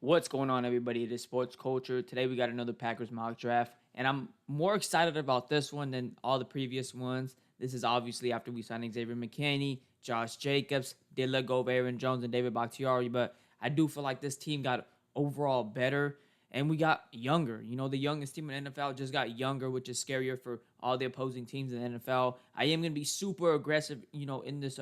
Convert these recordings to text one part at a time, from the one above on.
What's going on, everybody? It is Sports Culture. Today we got another Packers mock draft, and I'm more excited about this one than all the previous ones. This is obviously after we signed Xavier McKinney, Josh Jacobs, did let go of Aaron Jones and David Bakhtiari, but I do feel like this team got overall better, and we got younger. You know, the youngest team in the NFL just got younger, which is scarier for all the opposing teams in the NFL. I am going to be super aggressive, in this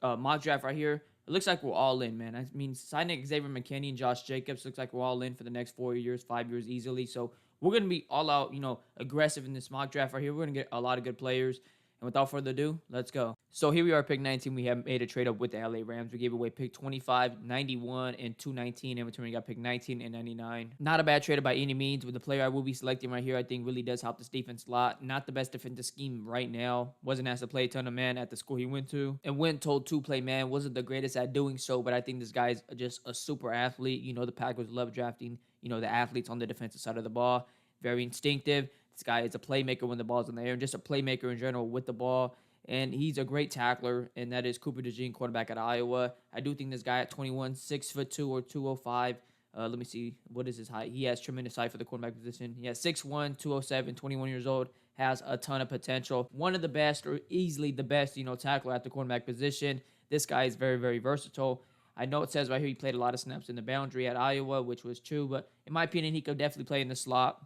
mock draft right here. It looks like we're all in, man. I mean, signing Xavier McKinney and Josh Jacobs looks like we're all in for the next 4 years, 5 years easily. So we're going to be all out, aggressive in this mock draft right here. We're going to get a lot of good players. And without further ado, let's go. So here we are, pick 19. We have made a trade up with the LA Rams. We gave away pick 25, 91, and 219. In return, we got pick 19 and 99. Not a bad trade by any means. With the player I will be selecting right here, I think really does help this defense a lot. Not the best defensive scheme right now. Wasn't asked to play a ton of man at the school he went to. And when told to play man, wasn't the greatest at doing so. But I think this guy's just a super athlete. You know, the Packers love drafting, the athletes on the defensive side of the ball. Very instinctive. This guy is a playmaker when the ball's in the air, and just a playmaker in general with the ball. And he's a great tackler, and that is Cooper DeJean, quarterback at Iowa. I do think this guy at 21, 6'2" or 205. Let me see. What is his height? He has tremendous height for the quarterback position. He has 6'1", 207, 21 years old. Has a ton of potential. One of the best, or easily the best, tackler at the quarterback position. This guy is very, very versatile. I know it says right here he played a lot of snaps in the boundary at Iowa, which was true. But in my opinion, he could definitely play in the slot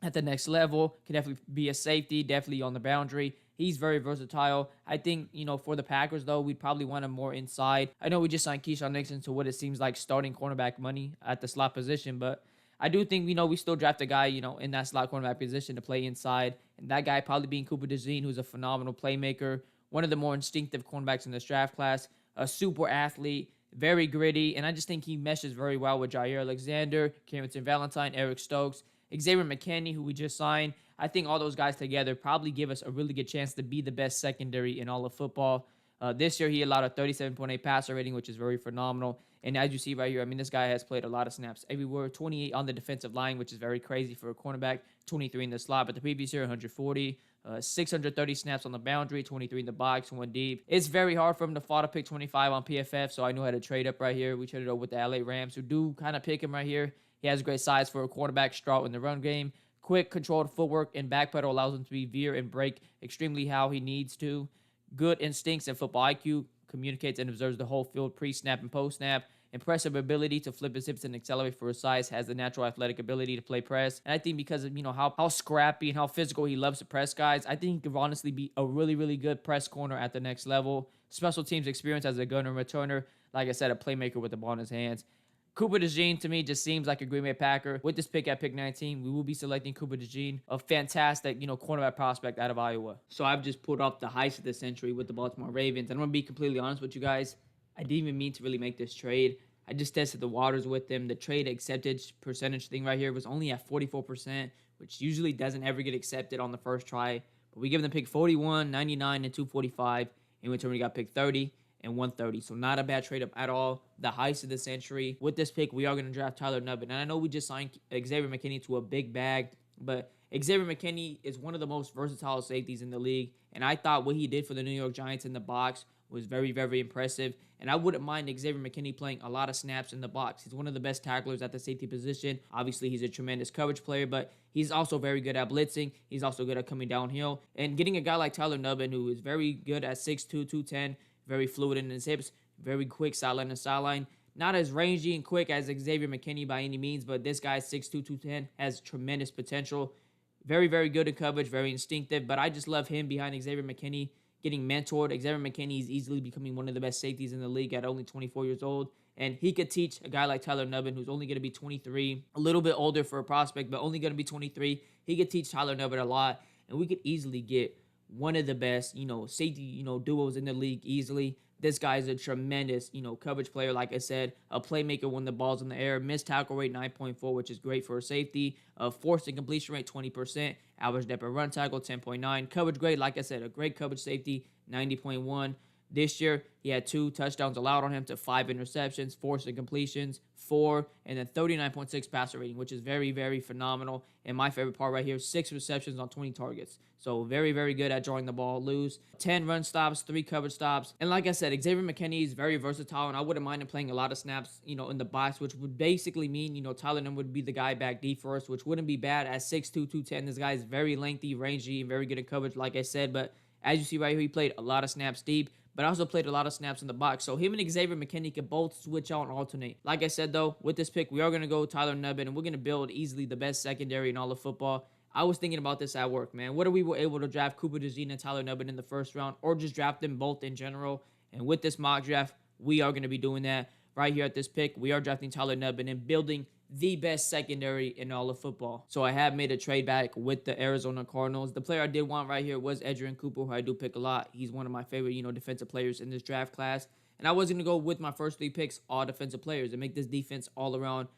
at the next level. Could definitely be a safety, definitely on the boundary. He's very versatile. I think, for the Packers, though, we'd probably want him more inside. I know we just signed Keyshawn Nixon to what it seems like starting cornerback money at the slot position, but I do think, we still draft a guy, in that slot cornerback position to play inside. And that guy probably being Cooper DeJean, who's a phenomenal playmaker, one of the more instinctive cornerbacks in this draft class, a super athlete, very gritty, and I just think he meshes very well with Jair Alexander, Carrington Valentine, Eric Stokes, Xavier McKinney, who we just signed. I think all those guys together probably give us a really good chance to be the best secondary in all of football. This year, he allowed a 37.8 passer rating, which is very phenomenal. And as you see right here, this guy has played a lot of snaps everywhere. 28 on the defensive line, which is very crazy for a cornerback. 23 in the slot, but the previous year, 140. 630 snaps on the boundary, 23 in the box, 1 deep. It's very hard for him to fall to pick 25 on PFF, so I knew how to trade up right here. We traded up with the LA Rams, who do kind of pick him right here. He has great size for a quarterback, strong in the run game. Quick, controlled footwork and backpedal allows him to be veer and break extremely how he needs to. Good instincts and football IQ, communicates and observes the whole field pre-snap and post-snap. Impressive ability to flip his hips and accelerate for his size, has the natural athletic ability to play press. And I think because of, how scrappy and how physical he loves to press guys, I think he could honestly be a really, really good press corner at the next level. Special teams experience as a gunner returner. Like I said, a playmaker with the ball in his hands. Cooper DeJean, to me, just seems like a Green Bay Packer. With this pick at pick 19, we will be selecting Cooper DeJean, a fantastic, cornerback prospect out of Iowa. So I've just pulled off the heist of the century with the Baltimore Ravens. And I'm going to be completely honest with you guys. I didn't even mean to really make this trade. I just tested the waters with them. The trade accepted percentage thing right here was only at 44%, which usually doesn't ever get accepted on the first try. But we give them pick 41, 99, and 245. In return, we got pick 30 and 130. So not a bad trade up at all. The heist of the century. With this pick, we are going to draft Tyler Nubbin. And I know we just signed Xavier McKinney to a big bag, but Xavier McKinney is one of the most versatile safeties in the league. And I thought what he did for the New York Giants in the box was very, very impressive. And I wouldn't mind Xavier McKinney playing a lot of snaps in the box. He's one of the best tacklers at the safety position. Obviously, he's a tremendous coverage player, but he's also very good at blitzing. He's also good at coming downhill. And getting a guy like Tyler Nubbin, who is very good at 6'2", 210, very fluid in his hips, very quick sideline to sideline. Not as rangy and quick as Xavier McKinney by any means, but this guy, 6'2", 210, has tremendous potential. Very, very good in coverage, very instinctive, but I just love him behind Xavier McKinney, getting mentored. Xavier McKinney is easily becoming one of the best safeties in the league at only 24 years old. And he could teach a guy like Tyler Nubbin, who's only going to be 23, a little bit older for a prospect, but only going to be 23. He could teach Tyler Nubbin a lot, and we could easily get one of the best, safety, duos in the league easily. This guy is a tremendous, coverage player. Like I said, a playmaker when the ball's in the air. Missed tackle rate 9.4, which is great for a safety. Forced and completion rate 20%. Average depth of run tackle 10.9. Coverage grade, like I said, a great coverage safety 90.1. This year, he had 2 touchdowns allowed on him to 5 interceptions, 4 incompletions, 4, and then 39.6 passer rating, which is very, very phenomenal. And my favorite part right here, 6 receptions on 20 targets. So very, very good at drawing the ball loose. 10 run stops, 3 coverage stops. And like I said, Xavier McKinney is very versatile, and I wouldn't mind him playing a lot of snaps, in the box, which would basically mean, Tyler Nunn would be the guy back deep for us, which wouldn't be bad at 6'2", 210. This guy is very lengthy, rangy, and very good at coverage, like I said. But as you see right here, he played a lot of snaps deep, but also played a lot of snaps in the box. So him and Xavier McKinney could both switch out and alternate. Like I said, though, with this pick, we are going to go Tyler Nubbin, and we're going to build easily the best secondary in all of football. I was thinking about this at work, man. What if we were able to draft Cooper DeJean and Tyler Nubbin in the first round, or just draft them both in general? And with this mock draft, we are going to be doing that right here at this pick. We are drafting Tyler Nubbin and building the best secondary in all of football. So I have made a trade back with the Arizona Cardinals. The player I did want right here was Edgerrin Cooper, who I do pick a lot. He's one of my favorite, defensive players in this draft class. And I was going to go with my first 3 picks, all defensive players, and make this defense all around,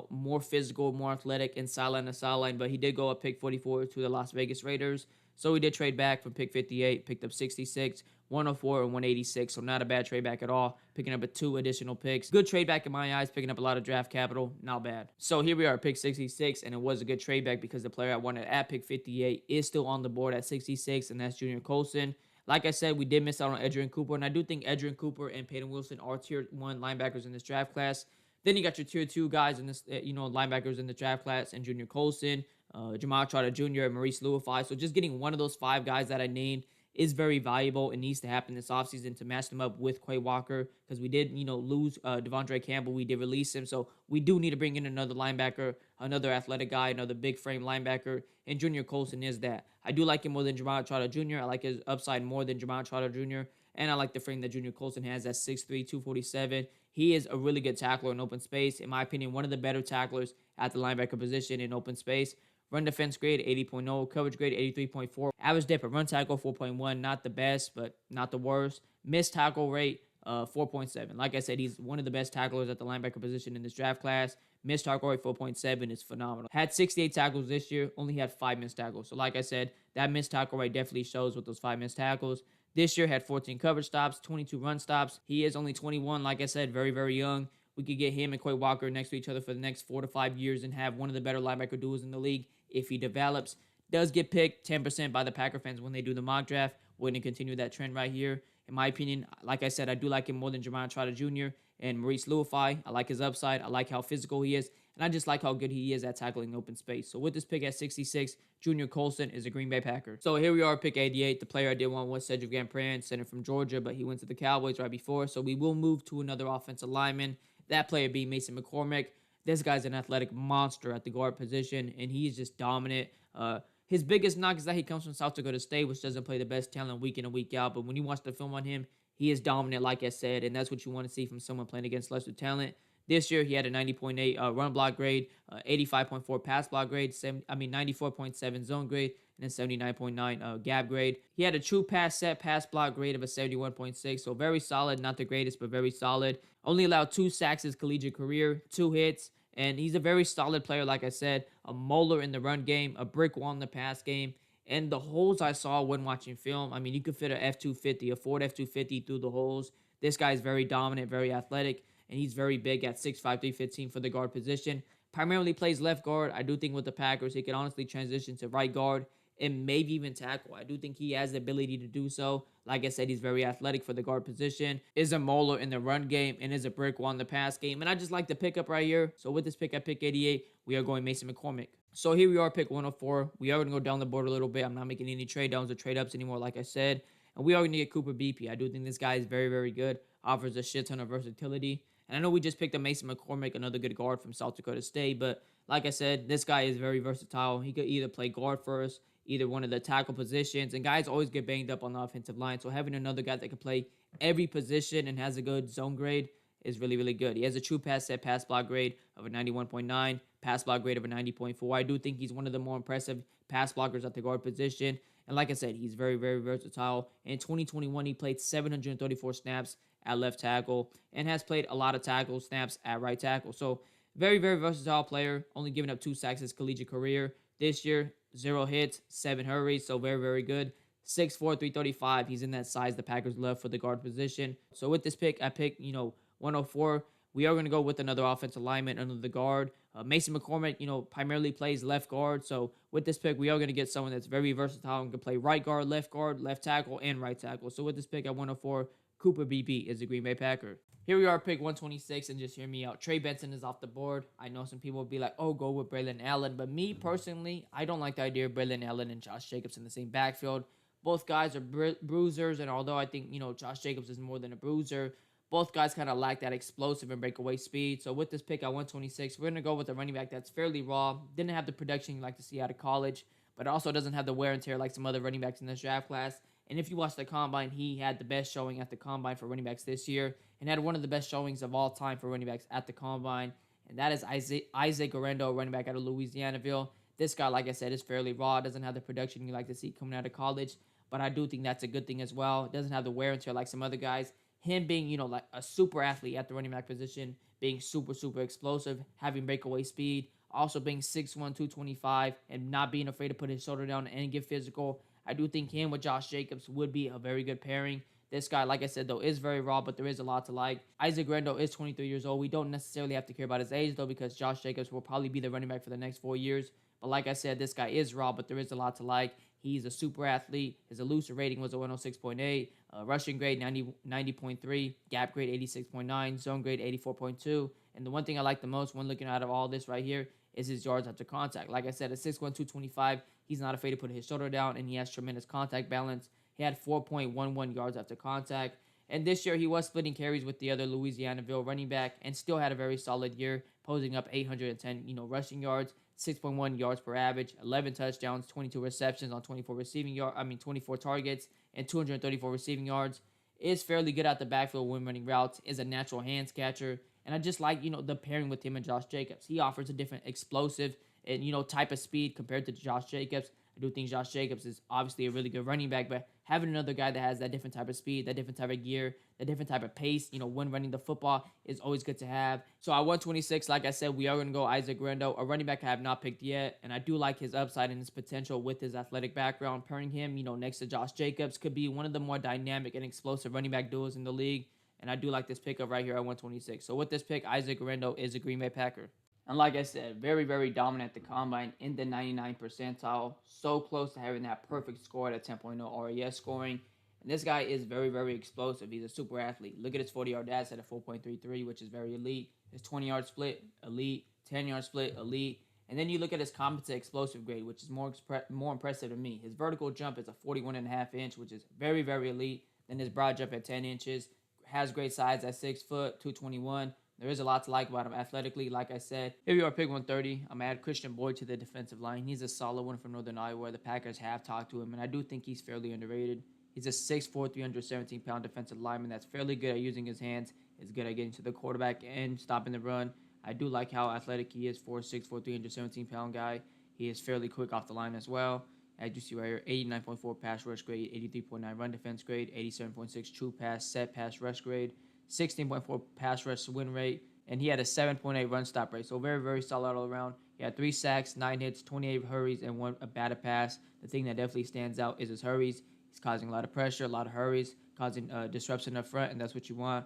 more physical, more athletic, and sideline to sideline. But he did go up pick 44 to the Las Vegas Raiders. So we did trade back from pick 58, picked up 66, 104, and 186. So not a bad trade back at all. Picking up 2 additional picks. Good trade back in my eyes, picking up a lot of draft capital. Not bad. So here we are at pick 66, and it was a good trade back because the player I wanted at pick 58 is still on the board at 66, and that's Junior Colson. Like I said, we did miss out on Edgerrin Cooper, and I do think Edgerrin Cooper and Peyton Wilson are tier 1 linebackers in this draft class. Then you got your tier 2 guys in this, linebackers in the draft class, and Junior Colson, Jamal Trotter Jr., and Maurice Lewifi. So just getting one of those 5 guys that I named is very valuable and needs to happen this offseason to match them up with Quay Walker, because we did, lose Devondre Campbell. We did release him, so we do need to bring in another linebacker, another athletic guy, another big frame linebacker, and Junior Colson is that. I do like him more than Jamal Trotter Jr. I like his upside more than Jamal Trotter Jr., and I like the frame that Junior Colson has at 6'3", 247. He is a really good tackler in open space. In my opinion, one of the better tacklers at the linebacker position in open space. Run defense grade 80.0, coverage grade 83.4, average depth of run tackle 4.1, not the best, but not the worst. Missed tackle rate 4.7. Like I said, he's one of the best tacklers at the linebacker position in this draft class. Missed tackle rate 4.7 is phenomenal. Had 68 tackles this year, only had 5 missed tackles. So like I said, that missed tackle rate definitely shows with those 5 missed tackles. This year had 14 coverage stops, 22 run stops. He is only 21, like I said, very, very young. We could get him and Quay Walker next to each other for the next 4 to 5 years and have one of the better linebacker duos in the league if he develops. Does get picked 10% by the Packer fans when they do the mock draft. We're going to continue that trend right here. In my opinion, like I said, I do like him more than Jamal Trotter Jr. and Maurice Lewifi. I like his upside. I like how physical he is. And I just like how good he is at tackling open space. So with this pick at 66, Junior Colson is a Green Bay Packer. So here we are, pick 88. The player I did want was Cedric Van Pran, center from Georgia, but he went to the Cowboys right before. So we will move to another offensive lineman. That player being Mason McCormick. This guy's an athletic monster at the guard position, and he is just dominant. His biggest knock is that he comes from South Dakota State, which doesn't play the best talent week in and week out. But when you watch the film on him, he is dominant, like I said, and that's what you want to see from someone playing against lesser talent. This year, he had a 90.8 run block grade, 85.4 pass block grade, 94.7 zone grade, and a 79.9 gap grade. He had a true pass set pass block grade of a 71.6, so very solid. Not the greatest, but very solid. Only allowed 2 sacks his collegiate career, 2 hits, and he's a very solid player, like I said. A molar in the run game, a brick wall in the pass game. And the holes I saw when watching film, I mean, you could fit a F-250, a Ford F-250 through the holes. This guy is very dominant, very athletic, and he's very big at 6'5", 315 for the guard position. Primarily plays left guard. I do think with the Packers, he can honestly transition to right guard and maybe even tackle. I do think he has the ability to do so. Like I said, he's very athletic for the guard position, is a molar in the run game, and is a brick wall in the pass game. And I just like the pickup right here. So with this pick at pick 88, we are going Mason McCormick. So here we are, pick 104. We are going to go down the board a little bit. I'm not making any trade downs or trade ups anymore, like I said. And we are going to get Cooper BP. I do think this guy is very, very good. Offers a shit ton of versatility. And I know we just picked up Mason McCormick, another good guard from South Dakota State. But like I said, this guy is very versatile. He could either play guard first, either one of the tackle positions. And guys always get banged up on the offensive line. So having another guy that can play every position and has a good zone grade is really, really good. He has a true pass set pass block grade of a 91.9, pass block grade of a 90.4. I do think he's one of the more impressive pass blockers at the guard position. And like I said, he's very, very versatile. In 2021, he played 734 snaps at left tackle and has played a lot of tackle snaps at right tackle. So very, very versatile player, only giving up 2 sacks his collegiate career. This year, 0 hits, 7 hurries, so very, very good. 6'4", 335. He's in that size the Packers love for the guard position. So with this pick, I picked, 104. We are going to go with another offensive lineman under the guard. Mason McCormick, primarily plays left guard. So with this pick, we are going to get someone that's very versatile and can play right guard, left tackle, and right tackle. So with this pick at 104, Cooper BB is a Green Bay Packer. Here we are, pick 126, and just hear me out. Trey Benson is off the board. I know some people will be like, oh, go with Braylon Allen. But me, personally, I don't like the idea of Braylon Allen and Josh Jacobs in the same backfield. Both guys are bruisers, and although I think, Josh Jacobs is more than a bruiser, both guys kind of lack that explosive and breakaway speed. So with this pick at 126, we're going to go with a running back that's fairly raw. Didn't have the production you like to see out of college, but also doesn't have the wear and tear like some other running backs in this draft class. And if you watch the Combine, he had the best showing at the Combine for running backs this year and had one of the best showings of all time for running backs at the Combine. And that is Isaac Guerrero, running back out of Louisianaville. This guy, like I said, is fairly raw. Doesn't have the production you like to see coming out of college, but I do think that's a good thing as well. Doesn't have the wear and tear like some other guys. Him being, like a super athlete at the running back position, being super, super explosive, having breakaway speed, also being 6'1", 225, and not being afraid to put his shoulder down and get physical. I do think him with Josh Jacobs would be a very good pairing. This guy, like I said, though, is very raw, but there is a lot to like. Isaac Guerrero is 23 years old. We don't necessarily have to care about his age, though, because Josh Jacobs will probably be the running back for the next 4 years. But like I said, this guy is raw, but there is a lot to like. He's a super athlete. His elusive rating was a 106.8. Rushing grade 90.3. Gap grade 86.9. Zone grade 84.2. And the one thing I like the most when looking out of all this right here is his yards after contact. Like I said, at 6'1", 225, he's not afraid to put his shoulder down, and he has tremendous contact balance. He had 4.11 yards after contact. And this year, he was splitting carries with the other Louisianaville running back and still had a very solid year, posing up 810, rushing yards, 6.1 yards per average, 11 touchdowns, 22 receptions on 24 targets, and 234 receiving yards. Is fairly good at the backfield when running routes, is a natural hands catcher, and I just like, the pairing with him and Josh Jacobs. He offers a different explosive and, type of speed compared to Josh Jacobs. I do think Josh Jacobs is obviously a really good running back, but having another guy that has that different type of speed, that different type of gear, that different type of pace, when running the football is always good to have. So at 126, like I said, we are going to go Isaac Guerrero, a running back I have not picked yet, and I do like his upside and his potential with his athletic background. Pairing him, next to Josh Jacobs could be one of the more dynamic and explosive running back duos in the league, and I do like this pickup right here at 126. So with this pick, Isaac Guerrero is a Green Bay Packer. And like I said, very, very dominant at the Combine in the 99th percentile. So close to having that perfect score at a 10.0 RAS scoring. And this guy is very, very explosive. He's a super athlete. Look at his 40-yard dash at a 4.33, which is very elite. His 20-yard split, elite. 10-yard split, elite. And then you look at his competent explosive grade, which is more impressive to me. His vertical jump is a 41.5 inch, which is very, very elite. Then his broad jump at 10 inches. Has great size at 6 foot, 221. There is a lot to like about him athletically, like I said. Here we are, pick 130. I'm going to add Christian Boyd to the defensive line. He's a solid one from Northern Iowa. The Packers have talked to him, and I do think he's fairly underrated. He's a 6'4", 317-pound defensive lineman that's fairly good at using his hands. He's good at getting to the quarterback and stopping the run. I do like how athletic he is for a 6'4", 317-pound guy. He is fairly quick off the line as well. As you see right here, 89.4 pass rush grade, 83.9 run defense grade, 87.6 true pass set pass rush grade, 16.4 pass rush win rate, and he had a 7.8 run stop rate. So very, very solid all around. He had 3 sacks, 9 hits, 28 hurries, and 1 batted pass. The thing that definitely stands out is his hurries. He's causing a lot of pressure, a lot of hurries, causing disruption up front, and that's what you want.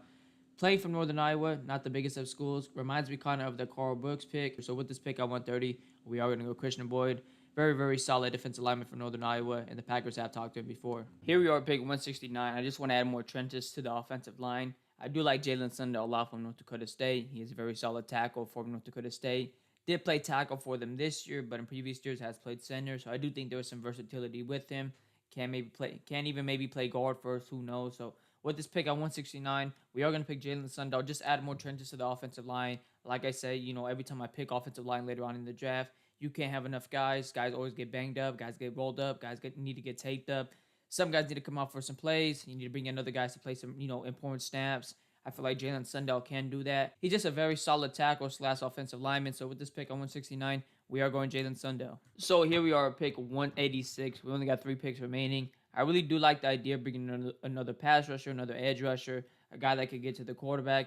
Playing from Northern Iowa, not the biggest of schools. Reminds me kind of the Carl Brooks pick. So with this pick at 130, we are going to go Christian Boyd. Very, very solid defensive lineman from Northern Iowa, and the Packers have talked to him before. Here we are, pick 169. I just want to add more trenches to the offensive line. I do like Jalen Sundell a lot from North Dakota State. He is a very solid tackle for North Dakota State. Did play tackle for them this year, but in previous years has played center. So I do think there was some versatility with him. Can't even maybe play guard first. Who knows? So with this pick at 169, we are going to pick Jalen Sundell. Just add more trenches to the offensive line. Like I say, every time I pick offensive line later on in the draft, you can't have enough guys. Guys always get banged up. Guys get rolled up. Need to get taped up. Some guys need to come out for some plays. You need to bring in other guys to play some, important snaps. I feel like Jalen Sundell can do that. He's just a very solid tackle / offensive lineman. So with this pick on 169, we are going Jalen Sundell. So here we are, pick 186. We only got 3 picks remaining. I really do like the idea of bringing another pass rusher, another edge rusher, a guy that could get to the quarterback.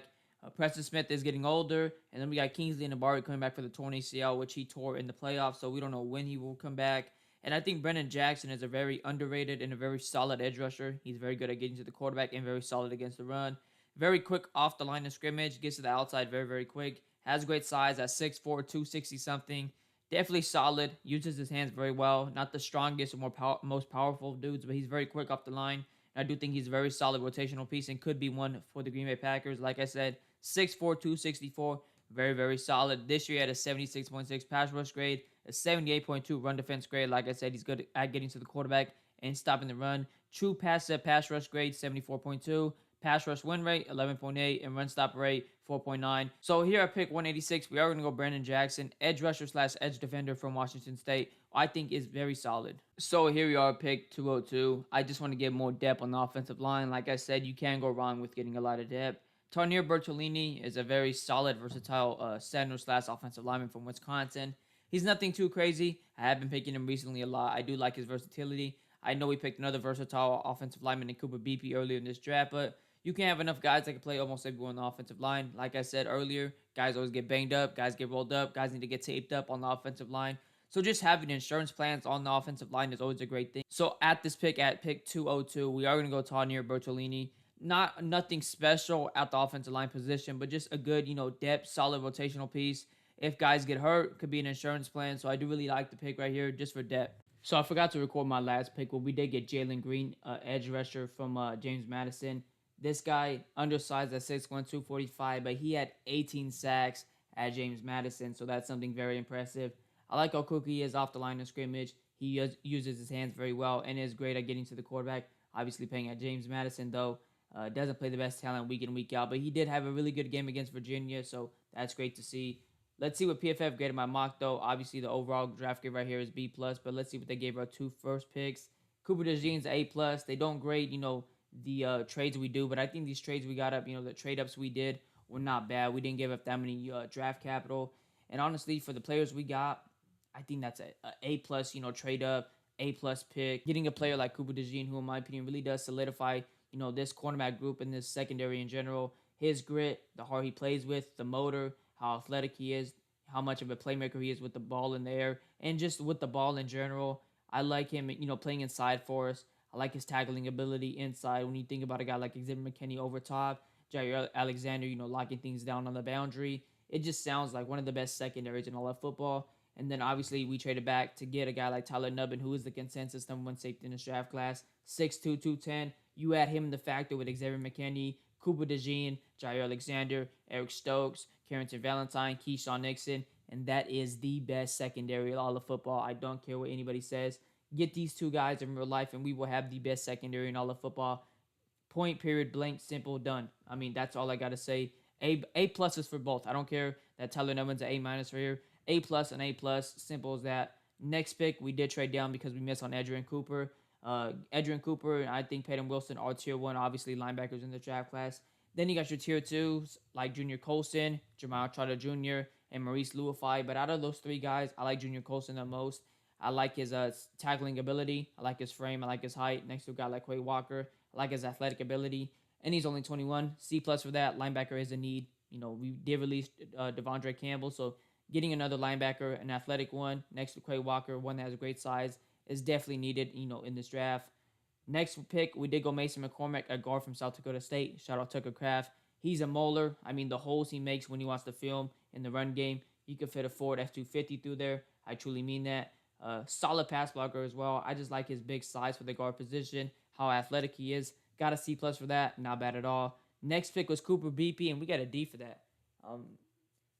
Preston Smith is getting older, and then we got Kingsley Nabbari coming back for the torn ACL, which he tore in the playoffs, so we don't know when he will come back. And I think Brennan Jackson is a very underrated and a very solid edge rusher. He's very good at getting to the quarterback and very solid against the run. Very quick off the line of scrimmage, gets to the outside very, very quick. Has great size at 6'4", 260 something. Definitely solid. Uses his hands very well. Not the strongest or most powerful dudes, but he's very quick off the line. And I do think he's a very solid rotational piece and could be one for the Green Bay Packers. Like I said, 6'4", 264. Very, very solid. This year, he had a 76.6 pass rush grade, a 78.2 run defense grade. Like I said, he's good at getting to the quarterback and stopping the run. True pass rush grade, 74.2. Pass rush win rate, 11.8. And run stop rate, 4.9. So here at pick 186, we are going to go Brandon Jackson, edge rusher / edge defender from Washington State. I think is very solid. So here we are, pick 202. I just want to get more depth on the offensive line. Like I said, you can't go wrong with getting a lot of depth. Tarnier Bertolini is a very solid, versatile center / offensive lineman from Wisconsin. He's nothing too crazy. I have been picking him recently a lot. I do like his versatility. I know we picked another versatile offensive lineman in Cooper Beebe earlier in this draft, but you can't have enough guys that can play almost everyone on the offensive line. Like I said earlier, guys always get banged up, guys get rolled up, guys need to get taped up on the offensive line. So just having insurance plans on the offensive line is always a great thing. So at this pick, at pick 202, we are going to go Tarnier Bertolini. Nothing special at the offensive line position, but just a good, depth, solid rotational piece. If guys get hurt, could be an insurance plan. So I do really like the pick right here just for depth. So I forgot to record my last pick. Well, we did get Jalen Green, edge rusher from James Madison. This guy, undersized at 6'1", 245, but he had 18 sacks at James Madison, so that's something very impressive. I like how quick he is off the line of scrimmage. He uses his hands very well and is great at getting to the quarterback. Obviously playing at James Madison, though, doesn't play the best talent week in, week out, but he did have a really good game against Virginia, so that's great to see. Let's see what PFF graded my mock, though. Obviously, the overall draft grade right here is B+, but let's see what they gave our 2 first picks. Cooper DeJean's A+. They don't grade, the trades we do, but I think these trades we got up, the trade ups we did were not bad. We didn't give up that many draft capital, and honestly, for the players we got, I think that's a A+, trade up, A+ pick. Getting a player like Cooper DeJean, who in my opinion really does solidify, this cornerback group and this secondary in general. His grit, the heart he plays with, the motor, how athletic he is, how much of a playmaker he is with the ball in the air, and just with the ball in general. I like him, playing inside for us. I like his tackling ability inside. When you think about a guy like Xavier McKinney over top, Jair Alexander, locking things down on the boundary, it just sounds like one of the best secondaries in all of football. And then obviously we traded back to get a guy like Tyler Nubbin, who is the consensus #1 safety in this draft class, 6'2", 210. You add him in the factor with Xavier McKinney, Cooper DeJean, Jair Alexander, Eric Stokes, Carrington Valentine, Keyshawn Nixon, and that is the best secondary in all of football. I don't care what anybody says. Get these two guys in real life, and we will have the best secondary in all of football. Point, period, blank, simple, done. I mean, that's all I got to say. A+ is for both. I don't care that Tyler Nubbin's an A- for here. A+ and A+, simple as that. Next pick, we did trade down because we missed on Edgerrin Cooper. Edgerrin Cooper and I think Peyton Wilson are tier 1, obviously linebackers in the draft class. Then you got your tier 2s like Junior Colson, Jamal Trotter Jr., and Maurice Luafai. But out of those 3 guys, I like Junior Colson the most. I like his tackling ability. I like his frame. I like his height. Next to a guy like Quay Walker, I like his athletic ability. And he's only 21. C+ for that. Linebacker is a need. We did release Devondre Campbell, so getting another linebacker, an athletic one, next to Quay Walker, one that has a great size, is definitely needed, in this draft. Next pick, we did go Mason McCormick, a guard from South Dakota State. Shout out Tucker Kraft. He's a molar. I mean, the holes he makes when he wants to film in the run game, he could fit a Ford F-250 through there. I truly mean that. Solid pass blocker as well. I just like his big size for the guard position, how athletic he is. Got a C+ for that. Not bad at all. Next pick was Cooper Beebe, and we got a D for that.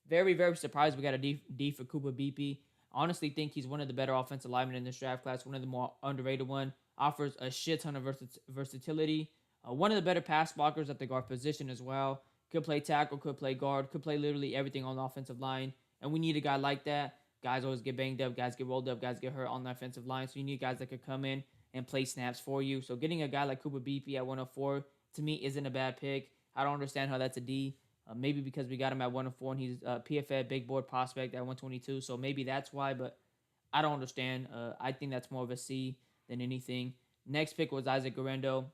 Very, very surprised we got a D for Cooper Beebe. Honestly think he's one of the better offensive linemen in this draft class, one of the more underrated one. Offers a shit ton of versatility. One of the better pass blockers at the guard position as well. Could play tackle, could play guard, could play literally everything on the offensive line. And we need a guy like that. Guys always get banged up, guys get rolled up, guys get hurt on the offensive line. So you need guys that could come in and play snaps for you. So getting a guy like Cooper Beebe at 104, to me, isn't a bad pick. I don't understand how that's a D. Maybe because we got him at 104 and he's PFF big board prospect at 122. So maybe that's why, but I don't understand. I think that's more of a C than anything. Next pick was Isaac Guerrero.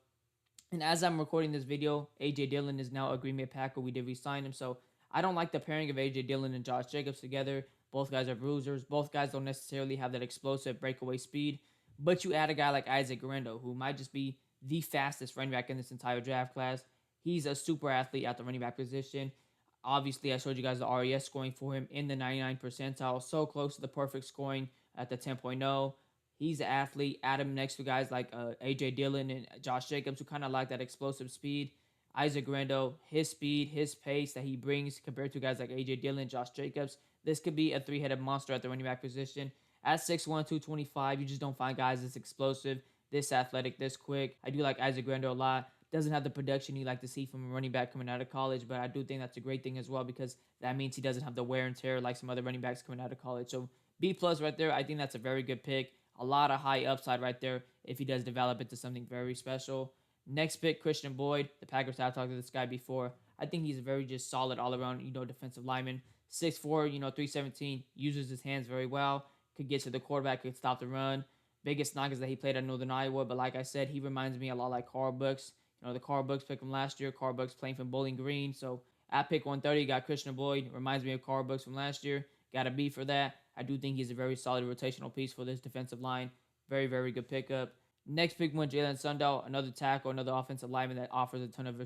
And as I'm recording this video, A.J. Dillon is now a Green Bay Packer. We did re-sign him, so I don't like the pairing of AJ Dillon and Josh Jacobs together. Both guys are bruisers. Both guys don't necessarily have that explosive breakaway speed. But you add a guy like Isaac Guerrero, who might just be the fastest running back in this entire draft class. He's a super athlete at the running back position. Obviously, I showed you guys the RES scoring for him in the 99 percentile, so close to the perfect scoring at the 10.0. He's an athlete. Add him next to guys like AJ Dillon and Josh Jacobs, who kind of like that explosive speed. Isaac Guerrero, his speed, his pace that he brings compared to guys like AJ Dillon, Josh Jacobs. This could be a three-headed monster at the running back position. At 6'1", 225, you just don't find guys this explosive, this athletic, this quick. I do like Isaac Guerrero a lot. Doesn't have the production you like to see from a running back coming out of college, but I do think that's a great thing as well because that means he doesn't have the wear and tear like some other running backs coming out of college. So B plus right there. I think that's a very good pick. A lot of high upside right there if he does develop into something very special. Next pick, Christian Boyd. The Packers have talked to this guy before. I think he's a very just solid all around, defensive lineman. 6'4", 317, uses his hands very well. Could get to the quarterback, could stop the run. Biggest knock is that he played at Northern Iowa, but like I said, he reminds me a lot like Carl Brooks. The Carl Brooks pick from last year. Carl Brooks playing from Bowling Green. So at pick 130, got Christian Boyd. Reminds me of Carl Brooks from last year. Got a B for that. I do think he's a very solid rotational piece for this defensive line. Very, very good pickup. Next pick one, Jalen Sundahl, another tackle, another offensive lineman that offers a ton of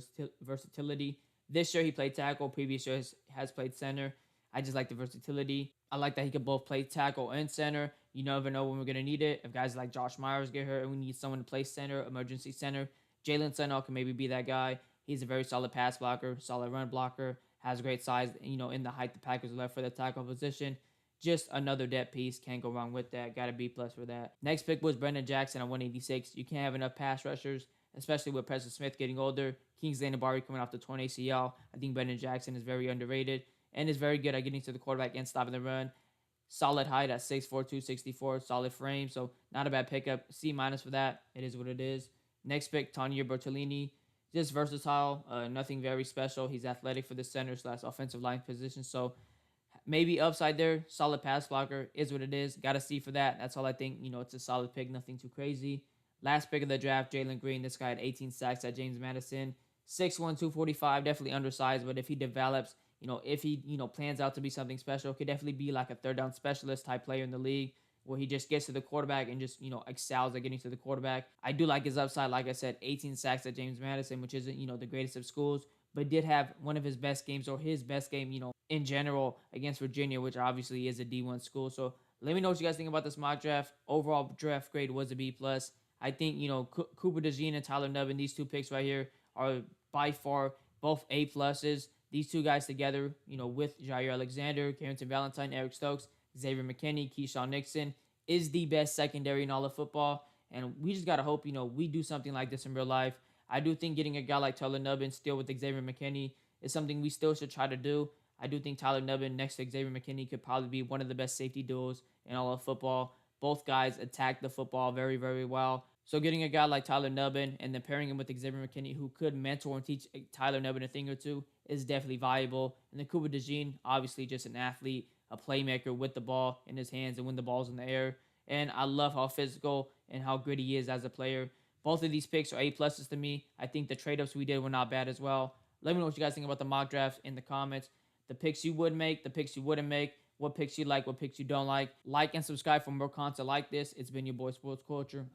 versatility. This year he played tackle. Previous year has played center. I just like the versatility. I like that he can both play tackle and center. You never know when we're going to need it. If guys like Josh Myers get hurt and we need someone to play center, emergency center, Jalen Sundahl can maybe be that guy. He's a very solid pass blocker, solid run blocker, has great size, in the height the Packers left for the tackle position. Just another depth piece. Can't go wrong with that. Got a B plus for that. Next pick was Brendan Jackson at 186. You can't have enough pass rushers, especially with Preston Smith getting older. Kingsley Nabarri coming off the torn ACL. I think Brendan Jackson is very underrated and is very good at getting to the quarterback and stopping the run. Solid height at 6'4", 264. Solid frame. So not a bad pickup. C minus for that. It is what it is. Next pick, Tanya Bertolini. Just versatile. Nothing very special. He's athletic for the center / offensive line position. So maybe upside there. Solid pass blocker. Is what it is. Got a C for that. That's all I think. It's a solid pick. Nothing too crazy. Last pick of the draft, Jalen Green. This guy had 18 sacks at James Madison. 6'1", 245. Definitely undersized. But if he develops, if he, plans out to be something special, could definitely be like a third down specialist type player in the league where he just gets to the quarterback and just, excels at getting to the quarterback. I do like his upside. Like I said, 18 sacks at James Madison, which isn't, the greatest of schools, but did have one of his best games or his best game, in general against Virginia, which obviously is a D1 school. So let me know what you guys think about this mock draft. Overall draft grade was a B+. I think, Cooper DeJean and Tyler Nubbin, these two picks right here are by far both A pluses. These two guys together, with Jair Alexander, Carrington Valentine, Eric Stokes, Xavier McKinney, Keyshawn Nixon, is the best secondary in all of football. And we just got to hope, we do something like this in real life. I do think getting a guy like Tyler Nubbin still with Xavier McKinney is something we still should try to do. I do think Tyler Nubbin next to Xavier McKinney could probably be one of the best safety duos in all of football. Both guys attack the football very, very well. So getting a guy like Tyler Nubbin and then pairing him with Xavier McKinney, who could mentor and teach Tyler Nubbin a thing or two, is definitely viable. And then Cooper DeJean, obviously just an athlete, a playmaker with the ball in his hands and when the ball's in the air. And I love how physical and how good he is as a player. Both of these picks are A pluses to me. I think the trade-ups we did were not bad as well. Let me know what you guys think about the mock draft in the comments. The picks you would make, the picks you wouldn't make, what picks you like, what picks you don't like. Like and subscribe for more content like this. It's been your boy Sports Culture.